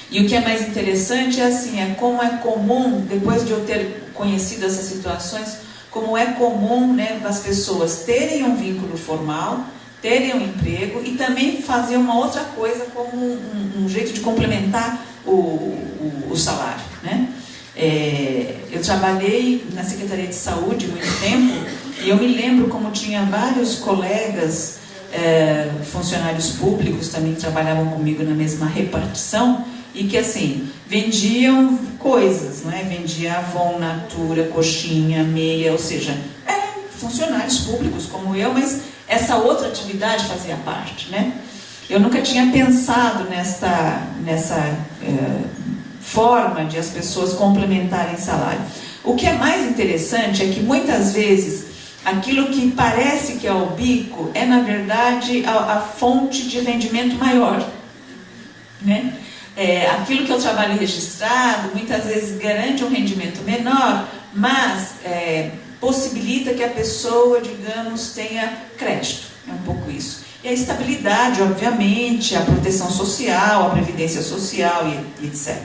E o que é mais interessante é assim, é como é comum, depois de eu ter conhecido essas situações, como é comum, né, as pessoas terem um vínculo formal, terem um emprego e também fazer uma outra coisa como um jeito de complementar o salário, né? Eu trabalhei na Secretaria de Saúde muito tempo e eu me lembro como tinha vários colegas, funcionários públicos também que trabalhavam comigo na mesma repartição e que assim, vendiam coisas, não é? Vendia Avon, Natura, coxinha, meia, ou seja, eram funcionários públicos como eu, mas essa outra atividade fazia parte, né? Eu nunca tinha pensado nessa forma de as pessoas complementarem salário. O que é mais interessante é que muitas vezes aquilo que parece que é o bico é na verdade a fonte de rendimento maior, né? Aquilo que é o trabalho registrado muitas vezes garante um rendimento menor, mas possibilita que a pessoa, digamos, tenha crédito. É um pouco isso. E a estabilidade, obviamente, a proteção social, a previdência social e etc.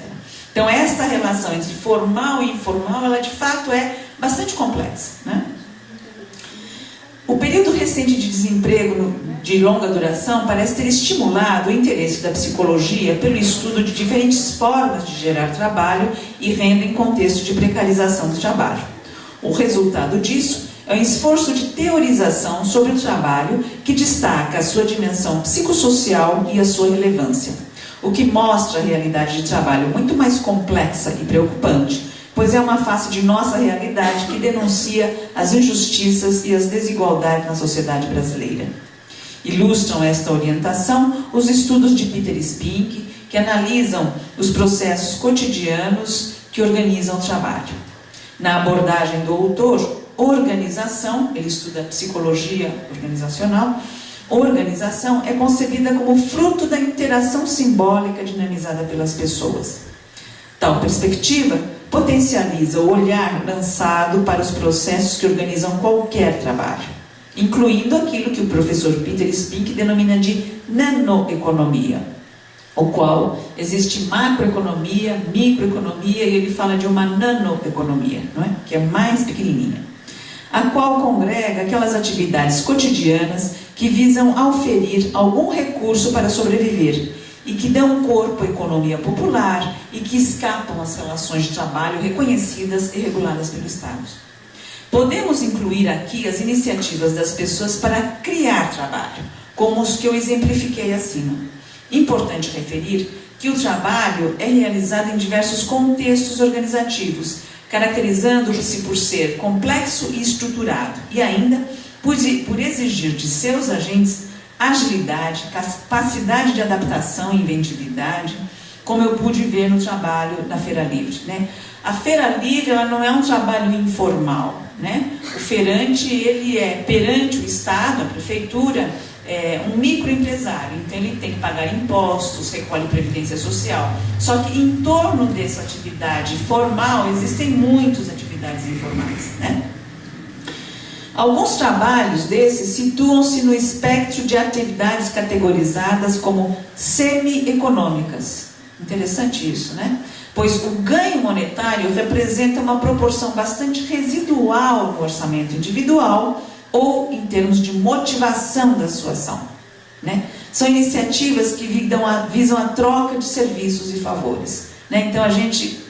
Então, esta relação entre formal e informal, ela de fato é bastante complexa, né? O período recente de desemprego de longa duração parece ter estimulado o interesse da psicologia pelo estudo de diferentes formas de gerar trabalho e renda em contexto de precarização do trabalho. O resultado disso é um esforço de teorização sobre o trabalho que destaca a sua dimensão psicossocial e a sua relevância, o que mostra a realidade de trabalho muito mais complexa e preocupante, pois é uma face de nossa realidade que denuncia as injustiças e as desigualdades na sociedade brasileira. Ilustram esta orientação os estudos de Peter Spink, que analisam os processos cotidianos que organizam o trabalho. Na abordagem do autor, organização, ele estuda psicologia organizacional, organização é concebida como fruto da interação simbólica dinamizada pelas pessoas. Tal perspectiva potencializa o olhar lançado para os processos que organizam qualquer trabalho, incluindo aquilo que o professor Peter Spink denomina de nanoeconomia, o qual existe macroeconomia, microeconomia, e ele fala de uma nanoeconomia, não é? Que é mais pequenininha, a qual congrega aquelas atividades cotidianas que visam auferir algum recurso para sobreviver e que dão corpo à economia popular e que escapam às relações de trabalho reconhecidas e reguladas pelo Estado. Podemos incluir aqui as iniciativas das pessoas para criar trabalho, como os que eu exemplifiquei acima. Importante referir que o trabalho é realizado em diversos contextos organizativos, caracterizando-se por ser complexo e estruturado, e ainda por exigir de seus agentes agilidade, capacidade de adaptação e inventividade, como eu pude ver no trabalho da Feira Livre, né? A Feira Livre, ela não é um trabalho informal, né? O feirante, ele é, perante o Estado, a Prefeitura, um microempresário, então ele tem que pagar impostos, recolhe previdência social. Só que em torno dessa atividade formal, existem muitas atividades informais, né? Alguns trabalhos desses situam-se no espectro de atividades categorizadas como semi-econômicas. Interessante isso, né? Pois o ganho monetário representa uma proporção bastante residual no orçamento individual ou em termos de motivação da sua ação, né? São iniciativas que visam a troca de serviços e favores, né? Então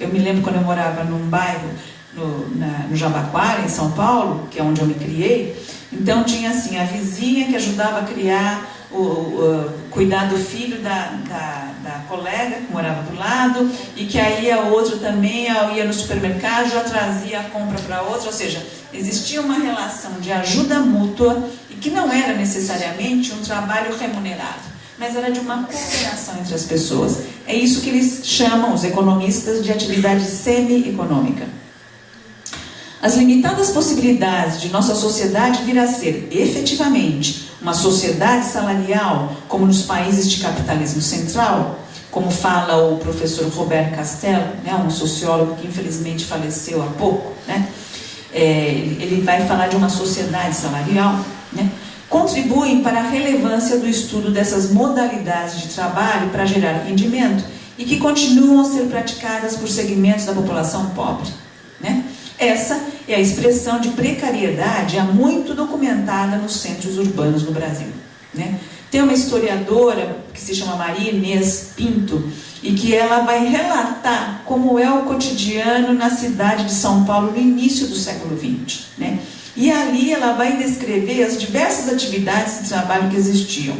eu me lembro quando eu morava num bairro no Jabaquara, em São Paulo, que é onde eu me criei. Então tinha assim, a vizinha que ajudava a criar, cuidar do filho da colega que morava do lado, e que aí a outra também ia no supermercado, já trazia a compra para outra, ou seja, existia uma relação de ajuda mútua e que não era necessariamente um trabalho remunerado, mas era de uma cooperação entre as pessoas. É isso que eles chamam, os economistas, de atividade semi-econômica. As limitadas possibilidades de nossa sociedade vir a ser, efetivamente, uma sociedade salarial, como nos países de capitalismo central, como fala o professor Roberto Castello, né, um sociólogo que infelizmente faleceu há pouco, né? Ele vai falar de uma sociedade salarial, né? Contribuem para a relevância do estudo dessas modalidades de trabalho para gerar rendimento e que continuam a ser praticadas por segmentos da população pobre, né? Essa é a expressão de precariedade há muito documentada nos centros urbanos no Brasil, né? Tem uma historiadora que se chama Maria Inês Pinto e que ela vai relatar como é o cotidiano na cidade de São Paulo no início do século XX, né? E ali ela vai descrever as diversas atividades de trabalho que existiam,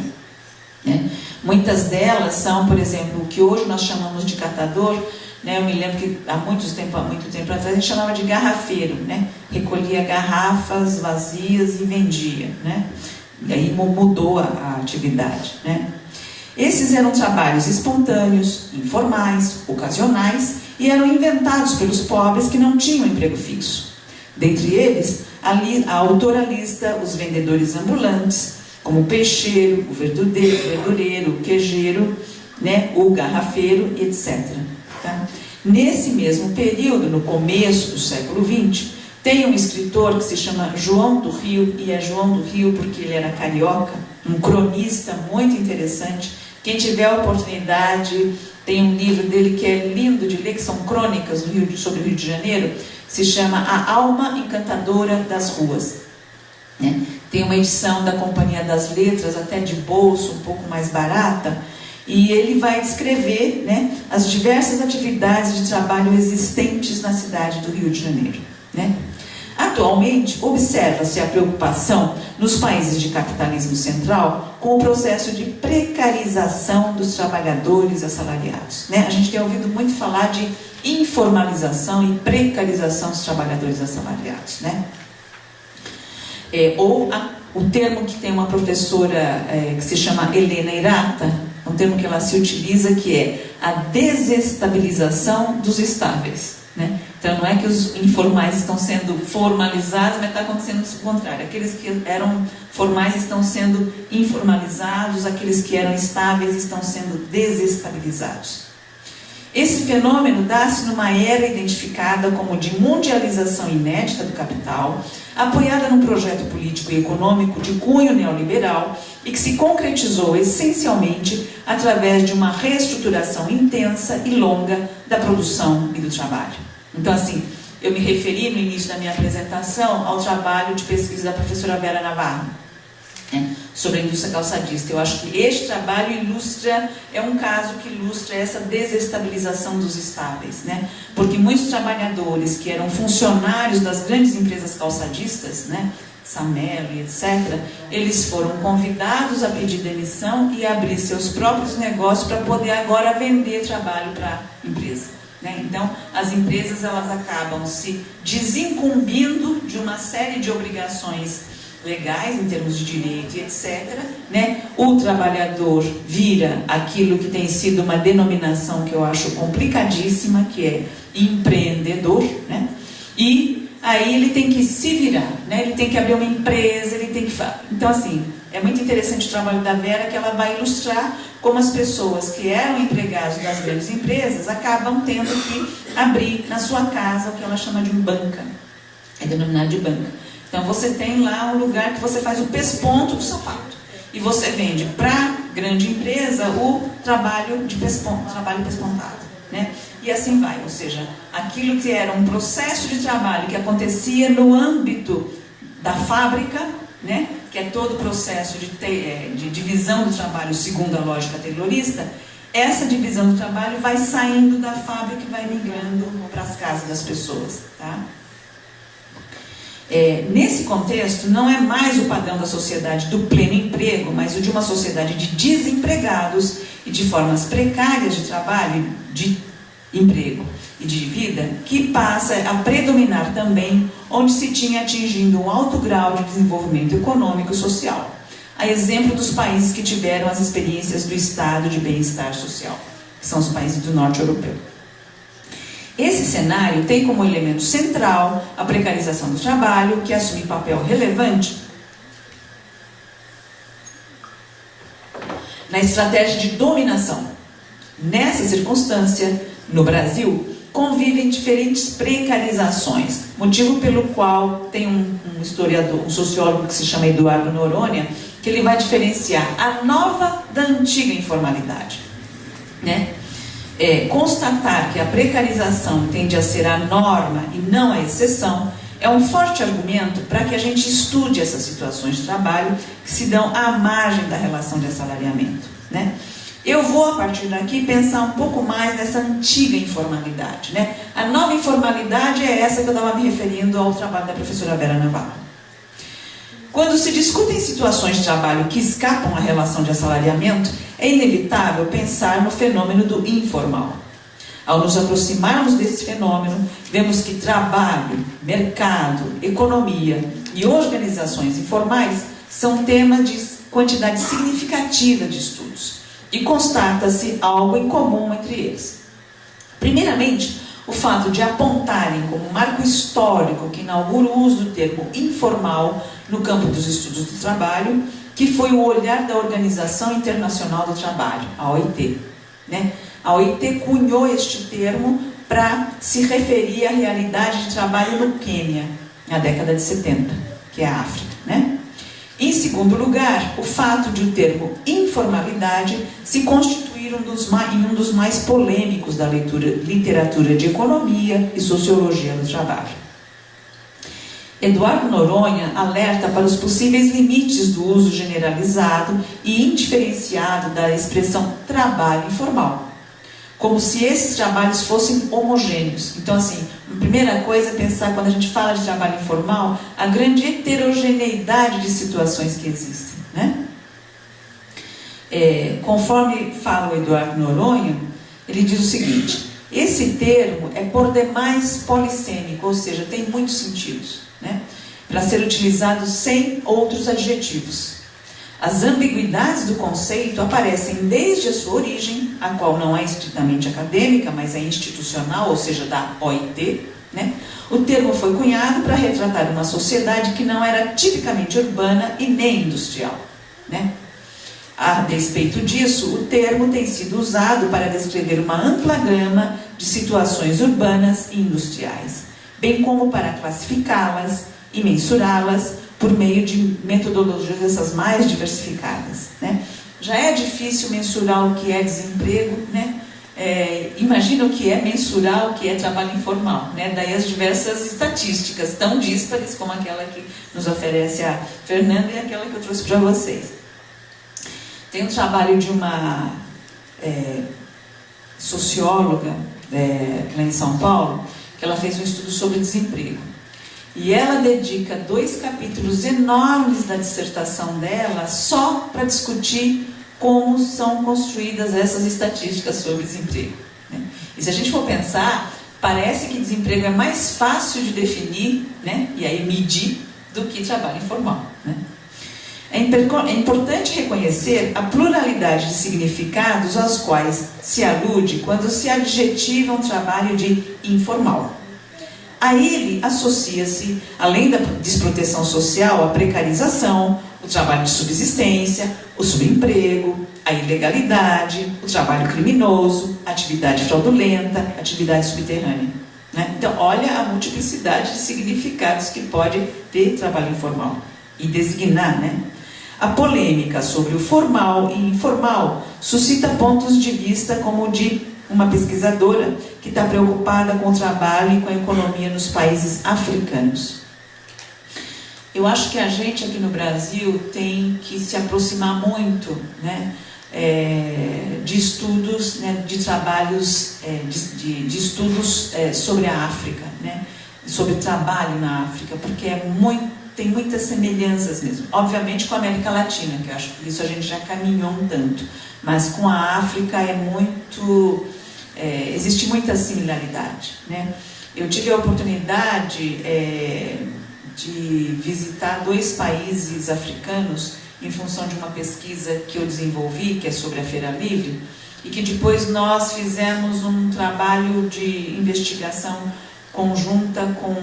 né? Muitas delas são, por exemplo, o que hoje nós chamamos de catador, né? Eu me lembro que há muito tempo atrás a gente chamava de garrafeiro, né? Recolhia garrafas vazias e vendia, né? E aí mudou a atividade, né? Esses eram trabalhos espontâneos, informais, ocasionais e eram inventados pelos pobres que não tinham emprego fixo. Dentre eles, a autora lista os vendedores ambulantes, como o peixeiro, o verdureiro, o queijeiro, né, o garrafeiro, etc. Tá? Nesse mesmo período, no começo do século XX, tem um escritor que se chama João do Rio, e é João do Rio porque ele era carioca, um cronista muito interessante. Quem tiver a oportunidade, tem um livro dele que é lindo de ler, que são crônicas sobre o Rio de Janeiro, que se chama A Alma Encantadora das Ruas, né? Tem uma edição da Companhia das Letras, até de bolso, um pouco mais barata, e ele vai descrever, né, as diversas atividades de trabalho existentes na cidade do Rio de Janeiro, né? Atualmente, observa-se a preocupação nos países de capitalismo central com o processo de precarização dos trabalhadores assalariados, né? A gente tem ouvido muito falar de informalização e precarização dos trabalhadores assalariados, né? O termo que tem uma professora que se chama Helena Irata, um termo que ela se utiliza, que é a desestabilização dos estáveis, né? Então não é que os informais estão sendo formalizados, mas está acontecendo o contrário. Aqueles que eram formais estão sendo informalizados, aqueles que eram estáveis estão sendo desestabilizados. Esse fenômeno dá-se numa era identificada como de mundialização inédita do capital, apoiada num projeto político e econômico de cunho neoliberal e que se concretizou essencialmente através de uma reestruturação intensa e longa da produção e do trabalho. Então, assim, eu me referi no início da minha apresentação ao trabalho de pesquisa da professora Vera Navarro, né, sobre a indústria calçadista. Eu acho que este trabalho é um caso que ilustra essa desestabilização dos estáveis, né? Porque muitos trabalhadores que eram funcionários das grandes empresas calçadistas, né, Samelo e etc., eles foram convidados a pedir demissão e abrir seus próprios negócios para poder agora vender trabalho para a empresa, né? Então, as empresas elas acabam se desincumbindo de uma série de obrigações legais, em termos de direito e etc., né? O trabalhador vira aquilo que tem sido uma denominação que eu acho complicadíssima, que é empreendedor, né? E aí ele tem que se virar, né? Ele tem que abrir uma empresa, ele tem que... Então, assim, é muito interessante o trabalho da Vera, que ela vai ilustrar como as pessoas que eram empregados das grandes empresas acabam tendo que abrir na sua casa o que ela chama de um banca, é denominado de banca. Então você tem lá um lugar que você faz o pesponto do sapato e você vende para a grande empresa o trabalho de trabalho pespontado, né? E assim vai, ou seja, aquilo que era um processo de trabalho que acontecia no âmbito da fábrica, né, que é todo o processo de divisão do trabalho segundo a lógica taylorista, essa divisão do trabalho vai saindo da fábrica e vai migrando para as casas das pessoas, tá? Nesse contexto, não é mais o padrão da sociedade do pleno emprego, mas o de uma sociedade de desempregados e de formas precárias de trabalho, de emprego e de vida, que passa a predominar também onde se tinha atingido um alto grau de desenvolvimento econômico e social. A exemplo dos países que tiveram as experiências do estado de bem-estar social, que são os países do norte europeu. Esse cenário tem como elemento central a precarização do trabalho, que assume papel relevante na estratégia de dominação. Nessa circunstância, no Brasil, convivem diferentes precarizações, motivo pelo qual tem um historiador, um sociólogo que se chama Eduardo Noronha, que ele vai diferenciar a nova da antiga informalidade, né? constatar que a precarização tende a ser a norma e não a exceção, é um forte argumento para que a gente estude essas situações de trabalho que se dão à margem da relação de assalariamento, né? Eu vou, a partir daqui, pensar um pouco mais nessa antiga informalidade, né? A nova informalidade é essa que eu estava me referindo ao trabalho da professora Vera Navarro. Quando se discutem situações de trabalho que escapam à relação de assalariamento, é inevitável pensar no fenômeno do informal. Ao nos aproximarmos desse fenômeno, vemos que trabalho, mercado, economia e organizações informais são temas de quantidade significativa de estudos, e constata-se algo em comum entre eles. Primeiramente, o fato de apontarem como marco histórico que inaugura o uso do termo informal no campo dos estudos do trabalho, que foi o olhar da Organização Internacional do Trabalho, a OIT, né? A OIT cunhou este termo para se referir à realidade de trabalho no Quênia, na década de 70, que é a África, né? Em segundo lugar, o fato de o termo informalidade se constituir em um dos mais polêmicos da literatura de economia e sociologia do trabalho. Eduardo Noronha alerta para os possíveis limites do uso generalizado e indiferenciado da expressão trabalho informal, como se esses trabalhos fossem homogêneos. Então, assim, a primeira coisa é pensar, quando a gente fala de trabalho informal, a grande heterogeneidade de situações que existem, né? Conforme fala o Eduardo Noronha, ele diz o seguinte: esse termo é por demais polissêmico, ou seja, tem muitos sentidos, né? Para ser utilizado sem outros adjetivos. As ambiguidades do conceito aparecem desde a sua origem, a qual não é estritamente acadêmica, mas é institucional, ou seja, da OIT, né? O termo foi cunhado para retratar uma sociedade que não era tipicamente urbana e nem industrial, né? A despeito disso, o termo tem sido usado para descrever uma ampla gama de situações urbanas e industriais, bem como para classificá-las e mensurá-las por meio de metodologias essas mais diversificadas, né? Já é difícil mensurar o que é desemprego, né? Imagina o que é mensurar o que é trabalho informal, né? Daí as diversas estatísticas tão díspares como aquela que nos oferece a Fernanda e aquela que eu trouxe para vocês. Tem um trabalho de uma socióloga lá em São Paulo, que ela fez um estudo sobre desemprego. E ela dedica 2 capítulos enormes da dissertação dela só para discutir como são construídas essas estatísticas sobre desemprego, né? E se a gente for pensar, parece que desemprego é mais fácil de definir, né, e aí medir, do que trabalho informal, né? É importante reconhecer a pluralidade de significados aos quais se alude quando se adjetiva um trabalho de informal. A ele associa-se, além da desproteção social, a precarização, o trabalho de subsistência, o subemprego, a ilegalidade, o trabalho criminoso, a atividade fraudulenta, a atividade subterrânea, né? Então, olha a multiplicidade de significados que pode ter trabalho informal e designar, né? A polêmica sobre o formal e informal suscita pontos de vista como o de uma pesquisadora que está preocupada com o trabalho e com a economia nos países africanos. Eu acho que a gente aqui no Brasil tem que se aproximar muito, né, de estudos, né, de trabalhos, de estudos sobre a África, né, sobre trabalho na África, porque tem muitas semelhanças mesmo. Obviamente com a América Latina, que eu acho que isso a gente já caminhou um tanto, mas com a África existe muita similaridade, né? Eu tive a oportunidade de visitar 2 países africanos em função de uma pesquisa que eu desenvolvi, que é sobre a Feira Livre, e que depois nós fizemos um trabalho de investigação conjunta com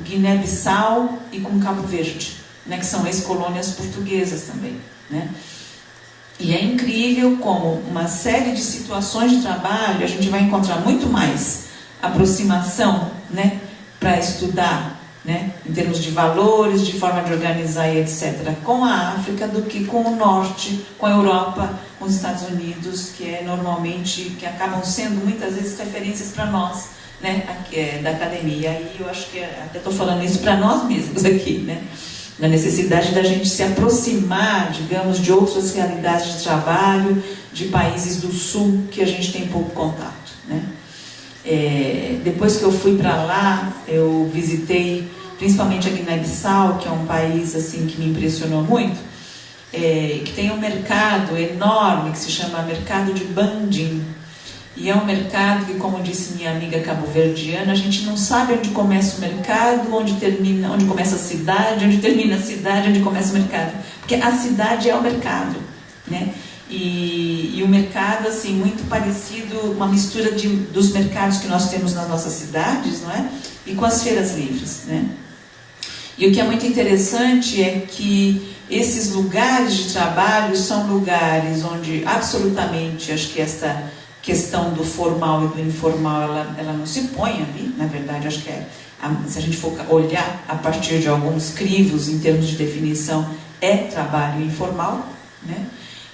Guiné-Bissau e com Cabo Verde, né, que são ex-colônias portuguesas também, né? E é incrível como uma série de situações de trabalho a gente vai encontrar muito mais aproximação, né, para estudar, né, em termos de valores, de forma de organizar e etc., com a África do que com o Norte, com a Europa, com os Estados Unidos, que é normalmente, que acabam sendo muitas vezes referências para nós, né, da academia. E eu acho que até estou falando isso para nós mesmos aqui, né, na necessidade da gente se aproximar, digamos, de outras realidades de trabalho, de países do Sul, que a gente tem pouco contato, né. Depois que eu fui para lá, eu visitei principalmente a Guiné-Bissau, que é um país assim, que me impressionou muito, que tem um mercado enorme, que se chama mercado de Bandim. E é um mercado que, como disse minha amiga cabo-verdiana, a gente não sabe onde começa o mercado, onde começa a cidade, onde termina a cidade, onde começa o mercado. Porque a cidade é o mercado, né? E o mercado, assim, muito parecido, uma mistura dos mercados que nós temos nas nossas cidades, não é? E com as feiras livres, né? E o que é muito interessante é que esses lugares de trabalho são lugares onde absolutamente, acho que esta questão do formal e do informal, ela não se põe ali, na verdade, acho que se a gente for olhar a partir de alguns crivos em termos de definição, é trabalho informal, né?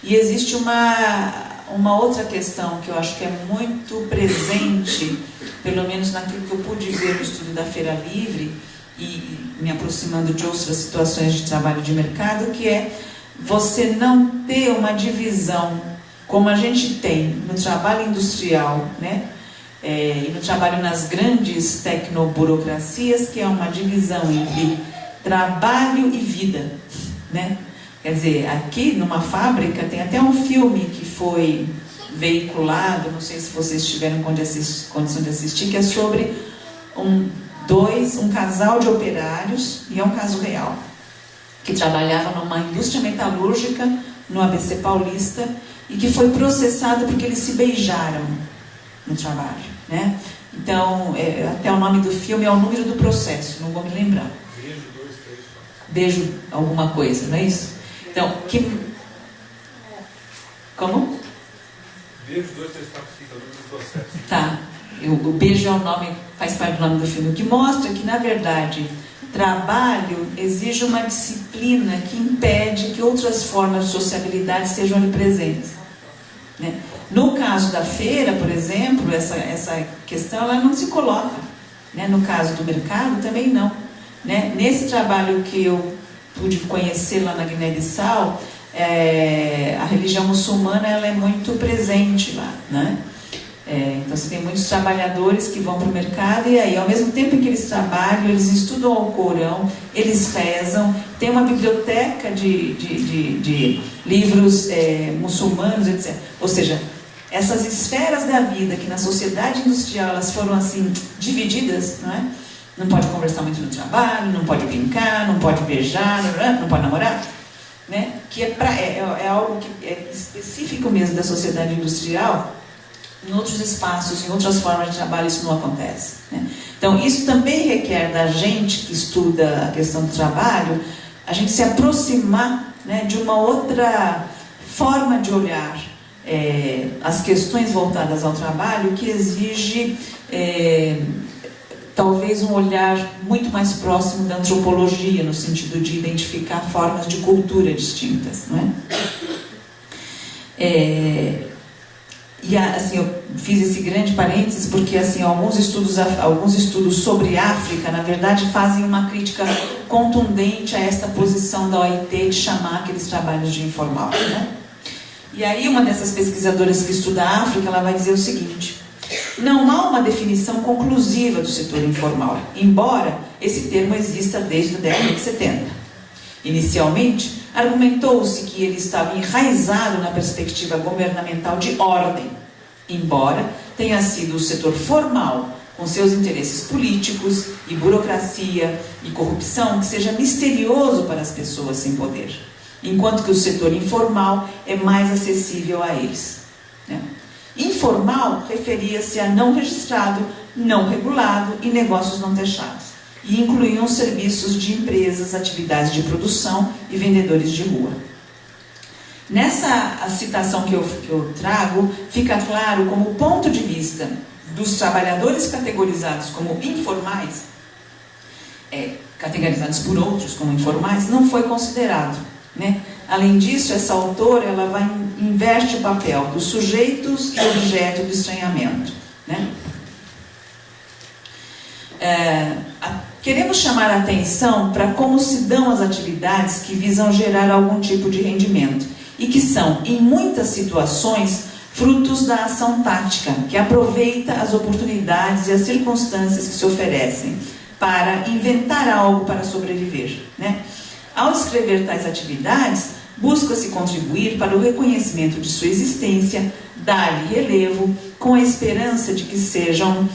E existe uma outra questão que eu acho que é muito presente, pelo menos naquilo que eu pude ver no estudo da Feira Livre, e me aproximando de outras situações de trabalho de mercado, que é você não ter uma divisão, como a gente tem no trabalho industrial, né? E no trabalho nas grandes tecnoburocracias, que é uma divisão entre trabalho e vida, né? Quer dizer, aqui numa fábrica tem até um filme que foi veiculado, não sei se vocês tiveram condição de assistir, que é sobre um casal de operários, e é um caso real, que trabalhavam numa indústria metalúrgica no ABC Paulista e que foi processado porque eles se beijaram no trabalho, né? Então, até o nome do filme é o número do processo, não vou me lembrar. Beijo 2, 3, 4. Beijo alguma coisa, não é isso? Então, como? Beijo 2, 3, 4, 5, é o número do processo. Tá. O beijo é o nome, faz parte do nome do filme, que mostra que, na verdade, trabalho exige uma disciplina que impede que outras formas de sociabilidade sejam ali presentes, né? No caso da feira, por exemplo, essa questão ela não se coloca, né? No caso do mercado, também não, né? Nesse trabalho que eu pude conhecer lá na Guiné-Bissau, a religião muçulmana ela é muito presente lá, né? Então você tem muitos trabalhadores que vão para o mercado e aí, ao mesmo tempo em que eles trabalham, eles estudam o Corão, eles rezam, tem uma biblioteca de livros muçulmanos, etc. Ou seja, essas esferas da vida que na sociedade industrial elas foram assim divididas, não é? Não pode conversar muito no trabalho, não pode brincar, não pode beijar, não pode namorar, né? Que é algo que é específico mesmo da sociedade industrial. Em outros espaços, em outras formas de trabalho, isso não acontece, né? Então, isso também requer da gente que estuda a questão do trabalho, a gente se aproximar, né, de uma outra forma de olhar as questões voltadas ao trabalho, que exige talvez um olhar muito mais próximo da antropologia, no sentido de identificar formas de cultura distintas, não é? E assim, eu fiz esse grande parênteses porque assim, alguns estudos sobre África, na verdade, fazem uma crítica contundente a esta posição da OIT de chamar aqueles trabalhos de informal, né? E aí uma dessas pesquisadoras que estuda a África, ela vai dizer o seguinte: não há uma definição conclusiva do setor informal, embora esse termo exista desde a década de 70. Inicialmente, argumentou-se que ele estava enraizado na perspectiva governamental de ordem, embora tenha sido o setor formal, com seus interesses políticos e burocracia e corrupção, que seja misterioso para as pessoas sem poder, enquanto que o setor informal é mais acessível a eles, né? Informal referia-se a não registrado, não regulado e negócios não fechados, e incluíam serviços de empresas, atividades de produção e vendedores de rua. Nessa citação que eu trago, fica claro como o ponto de vista dos trabalhadores categorizados como informais categorizados por outros como informais, não foi considerado, né? Além disso, essa autora ela inverte o papel dos sujeitos e objeto do estranhamento, né? Queremos chamar a atenção para como se dão as atividades que visam gerar algum tipo de rendimento e que são, em muitas situações, frutos da ação tática, que aproveita as oportunidades e as circunstâncias que se oferecem para inventar algo para sobreviver, né? Ao descrever tais atividades, busca-se contribuir para o reconhecimento de sua existência, dar-lhe relevo, com a esperança de que sejam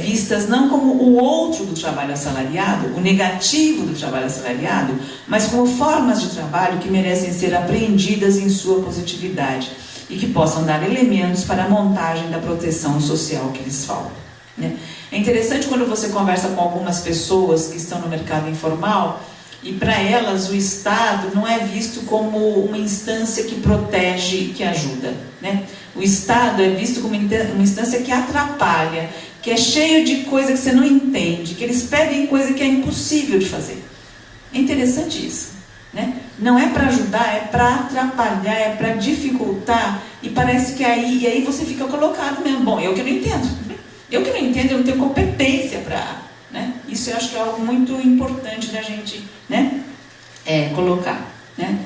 vistas não como o outro do trabalho assalariado, o negativo do trabalho assalariado, mas como formas de trabalho que merecem ser apreendidas em sua positividade e que possam dar elementos para a montagem da proteção social que lhes falta, né? É interessante quando você conversa com algumas pessoas que estão no mercado informal e para elas o Estado não é visto como uma instância que protege e que ajuda, né? O Estado é visto como uma instância que atrapalha, que é cheio de coisa que você não entende, que eles pedem coisa que é impossível de fazer. É interessante isso, né? Não é para ajudar, é para atrapalhar, é para dificultar, e parece que aí você fica colocado mesmo. Bom, eu que não entendo. Eu que não entendo, eu não tenho competência para... né? Isso eu acho que é algo muito importante da gente, né? Colocar, né?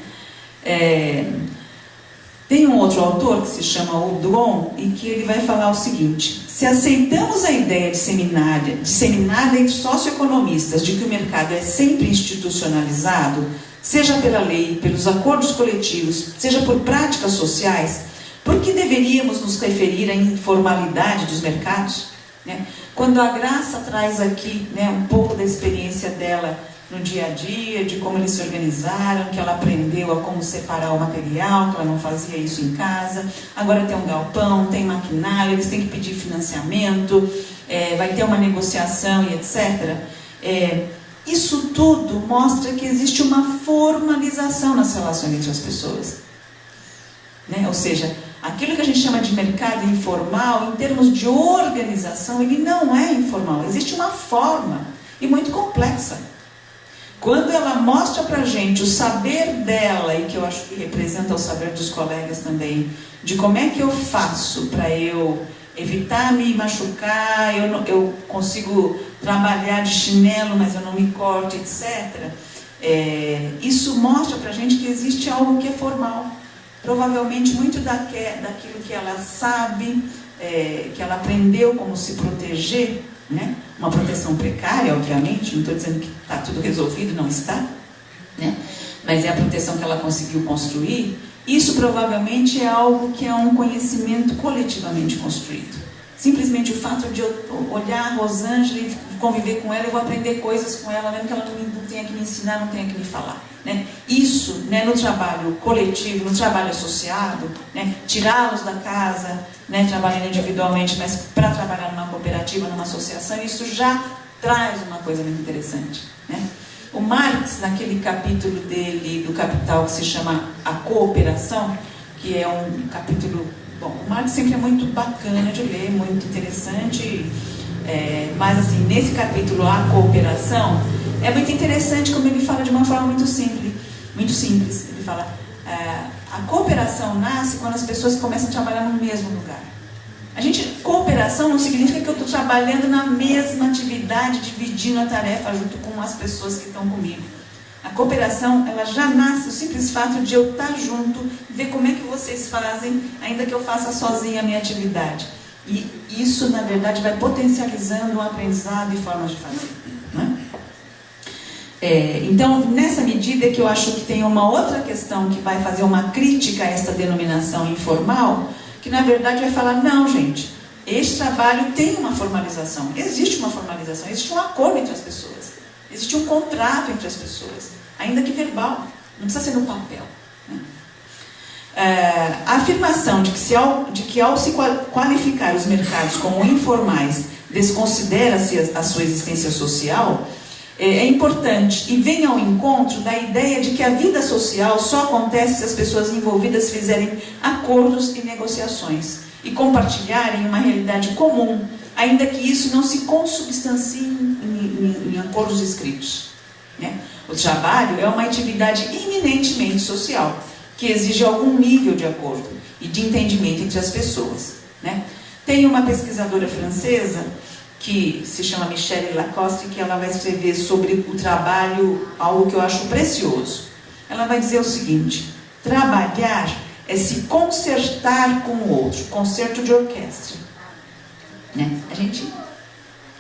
Tem um outro autor que se chama Audron e que ele vai falar o seguinte: se aceitamos a ideia disseminada entre socioeconomistas de que o mercado é sempre institucionalizado, seja pela lei, pelos acordos coletivos, seja por práticas sociais, por que deveríamos nos referir à informalidade dos mercados, né? Quando a Graça traz aqui, né, um pouco da experiência dela no dia a dia, de como eles se organizaram, que ela aprendeu a como separar o material, que ela não fazia isso em casa, agora tem um galpão, tem maquinário, eles têm que pedir financiamento, vai ter uma negociação e etc. Isso tudo mostra que existe uma formalização nas relações entre as pessoas, né? Ou seja, aquilo que a gente chama de mercado informal, em termos de organização, ele não é informal, existe uma forma, e muito complexa. Quando ela mostra pra gente o saber dela, e que eu acho que representa o saber dos colegas também, de como é que eu faço para eu evitar me machucar, eu consigo trabalhar de chinelo, mas eu não me corto, etc. Isso mostra pra gente que existe algo que é formal. Provavelmente muito daquilo que ela sabe, que ela aprendeu como se proteger, né? Uma proteção precária, obviamente, não estou dizendo que está tudo resolvido, não está, né? Mas é a proteção que ela conseguiu construir. Isso provavelmente é algo que é um conhecimento coletivamente construído. Simplesmente o fato de eu olhar a Rosângela e conviver com ela, eu vou aprender coisas com ela, mesmo que ela não tenha que me ensinar, não tenha que me falar, né? Isso, né, no trabalho coletivo, no trabalho associado, né, tirá-los da casa, né, trabalhando individualmente, mas para trabalhar numa cooperativa, numa associação, isso já traz uma coisa muito interessante, né? O Marx, naquele capítulo dele do Capital que se chama A Cooperação, que é um capítulo... Bom, o Marx sempre é muito bacana de ler, muito interessante, mas assim, nesse capítulo A Cooperação, é muito interessante como ele fala de uma forma muito simples. Ele fala, a cooperação nasce quando as pessoas começam a trabalhar no mesmo lugar. Cooperação não significa que eu estou trabalhando na mesma atividade, dividindo a tarefa junto com as pessoas que estão comigo. A cooperação, ela já nasce do simples fato de eu estar junto, ver como é que vocês fazem, ainda que eu faça sozinha a minha atividade. E isso, na verdade, vai potencializando o aprendizado e formas de fazer, né? Então, nessa medida é que eu acho que tem uma outra questão que vai fazer uma crítica a essa denominação informal, que na verdade vai falar, não, gente, este trabalho tem uma formalização, existe uma formalização, existe um acordo entre as pessoas, existe um contrato entre as pessoas, ainda que verbal, não precisa ser no papel, né? A afirmação de que ao se qualificar os mercados como informais, desconsidera-se a sua existência social, é importante e vem ao encontro da ideia de que a vida social só acontece se as pessoas envolvidas fizerem acordos e negociações e compartilharem uma realidade comum, ainda que isso não se consubstancie em acordos escritos, né? O trabalho é uma atividade eminentemente social, que exige algum nível de acordo e de entendimento entre as pessoas, né? Tem uma pesquisadora francesa que se chama Michelle Lacoste, que ela vai escrever sobre o trabalho, algo que eu acho precioso. Ela vai dizer o seguinte: trabalhar é se concertar com o outro, concerto de orquestra, né? A gente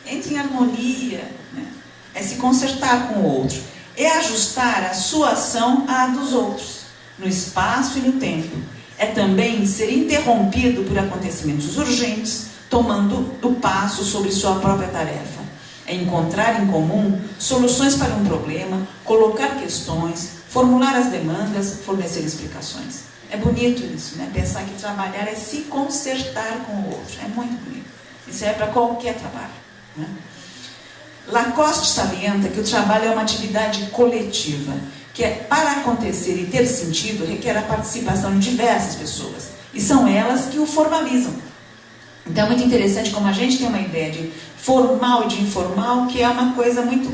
entra em harmonia, né? É se concertar com o outro, é ajustar a sua ação à dos outros, no espaço e no tempo. É também ser interrompido por acontecimentos urgentes, tomando o passo sobre sua própria tarefa. É encontrar em comum soluções para um problema, colocar questões, formular as demandas, fornecer explicações. É bonito isso, né? Pensar que trabalhar é se concertar com o outro. É muito bonito. Isso é para qualquer trabalho, né? Lacoste salienta que o trabalho é uma atividade coletiva, que para acontecer e ter sentido requer a participação de diversas pessoas, e são elas que o formalizam. Então é muito interessante como a gente tem uma ideia de formal e de informal, que é uma coisa muito...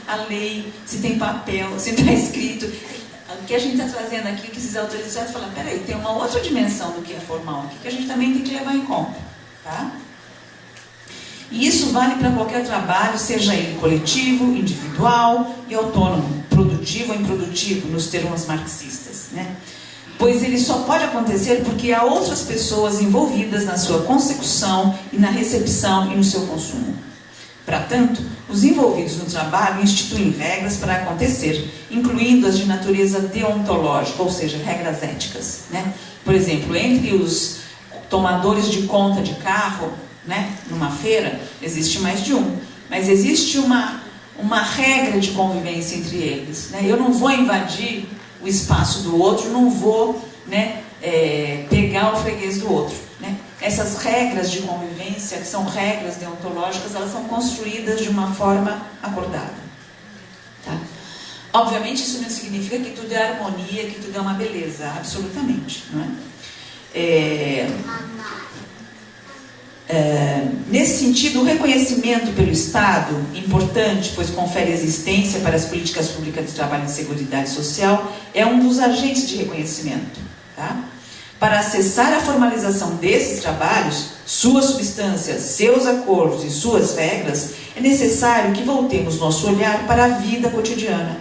a lei, se tem papel, se está escrito. O que a gente está trazendo aqui, que esses autores já falam, peraí, tem uma outra dimensão do que é formal aqui, que a gente também tem que levar em conta, tá? E isso vale para qualquer trabalho, seja ele coletivo, individual e autônomo, produtivo ou improdutivo, nos termos marxistas, né? Pois ele só pode acontecer porque há outras pessoas envolvidas na sua consecução e na recepção e no seu consumo. Para tanto, os envolvidos no trabalho instituem regras para acontecer, incluindo as de natureza deontológica, ou seja, regras éticas, né? Por exemplo, entre os tomadores de conta de carro, né, numa feira, existe mais de um, mas existe uma regra de convivência entre eles, né? Eu não vou invadir o espaço do outro, não vou, né, pegar o freguês do outro, né? Essas regras de convivência, que são regras deontológicas, elas são construídas de uma forma acordada, tá? Obviamente isso não significa que tudo é harmonia, que tudo é uma beleza, absolutamente, não é? Nesse sentido, o reconhecimento pelo Estado, importante, pois confere existência para as políticas públicas de trabalho e seguridade social, é um dos agentes de reconhecimento, tá? Para acessar a formalização desses trabalhos, suas substâncias, seus acordos e suas regras, é necessário que voltemos nosso olhar para a vida cotidiana.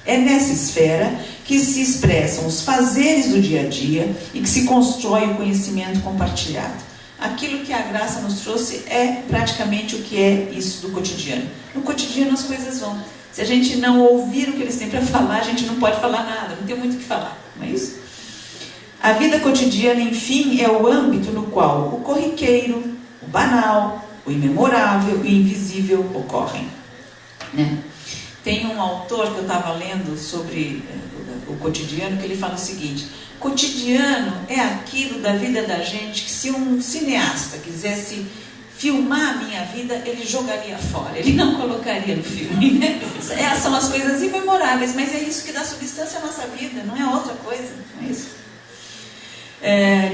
É nessa esfera que se expressam os fazeres do dia a dia e que se constrói o conhecimento compartilhado. Aquilo que a Graça nos trouxe é praticamente o que é isso do cotidiano. No cotidiano as coisas vão. Se a gente não ouvir o que eles têm para falar, a gente não pode falar nada, não tem muito o que falar, não é isso? A vida cotidiana, enfim, é o âmbito no qual o corriqueiro, o banal, o imemorável e o invisível ocorrem, né? Tem um autor que eu estava lendo sobre o cotidiano, que ele fala o seguinte: cotidiano é aquilo da vida da gente que, se um cineasta quisesse filmar a minha vida, ele jogaria fora, ele não colocaria no filme, né? São as coisas imemoráveis, mas é isso que dá substância à nossa vida, não é outra coisa, não é isso?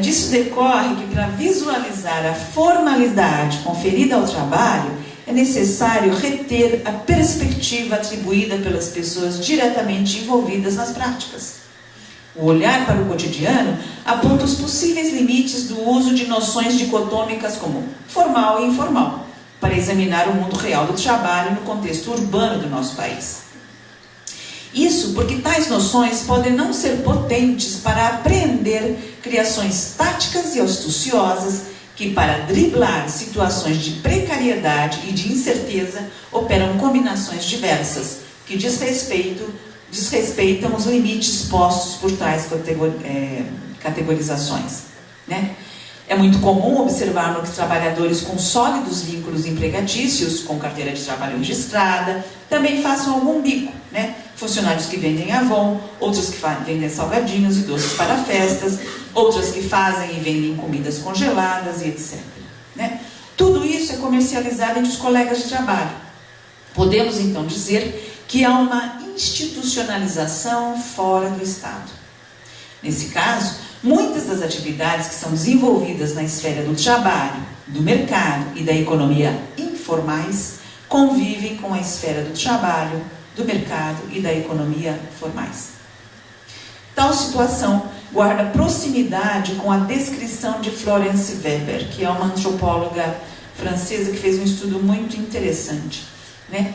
Disso decorre que, para visualizar a formalidade conferida ao trabalho, é necessário reter a perspectiva atribuída pelas pessoas diretamente envolvidas nas práticas. O olhar para o cotidiano aponta os possíveis limites do uso de noções dicotômicas como formal e informal, para examinar o mundo real do trabalho no contexto urbano do nosso país. Isso porque tais noções podem não ser potentes para apreender criações táticas e astuciosas que, para driblar situações de precariedade e de incerteza, operam combinações diversas que desrespeitam os limites postos por tais categorizações, né? É muito comum observar que trabalhadores com sólidos vínculos empregatícios, com carteira de trabalho registrada, também façam algum bico, né? Funcionários que vendem Avon, outros que vendem salgadinhos e doces para festas, outras que fazem e vendem comidas congeladas e etc, né? Tudo isso é comercializado entre os colegas de trabalho. Podemos então dizer que há uma institucionalização fora do Estado. Nesse caso, muitas das atividades que são desenvolvidas na esfera do trabalho, do mercado e da economia informais convivem com a esfera do trabalho, do mercado e da economia formais. Tal situação guarda proximidade com a descrição de Florence Weber, que é uma antropóloga francesa que fez um estudo muito interessante, né?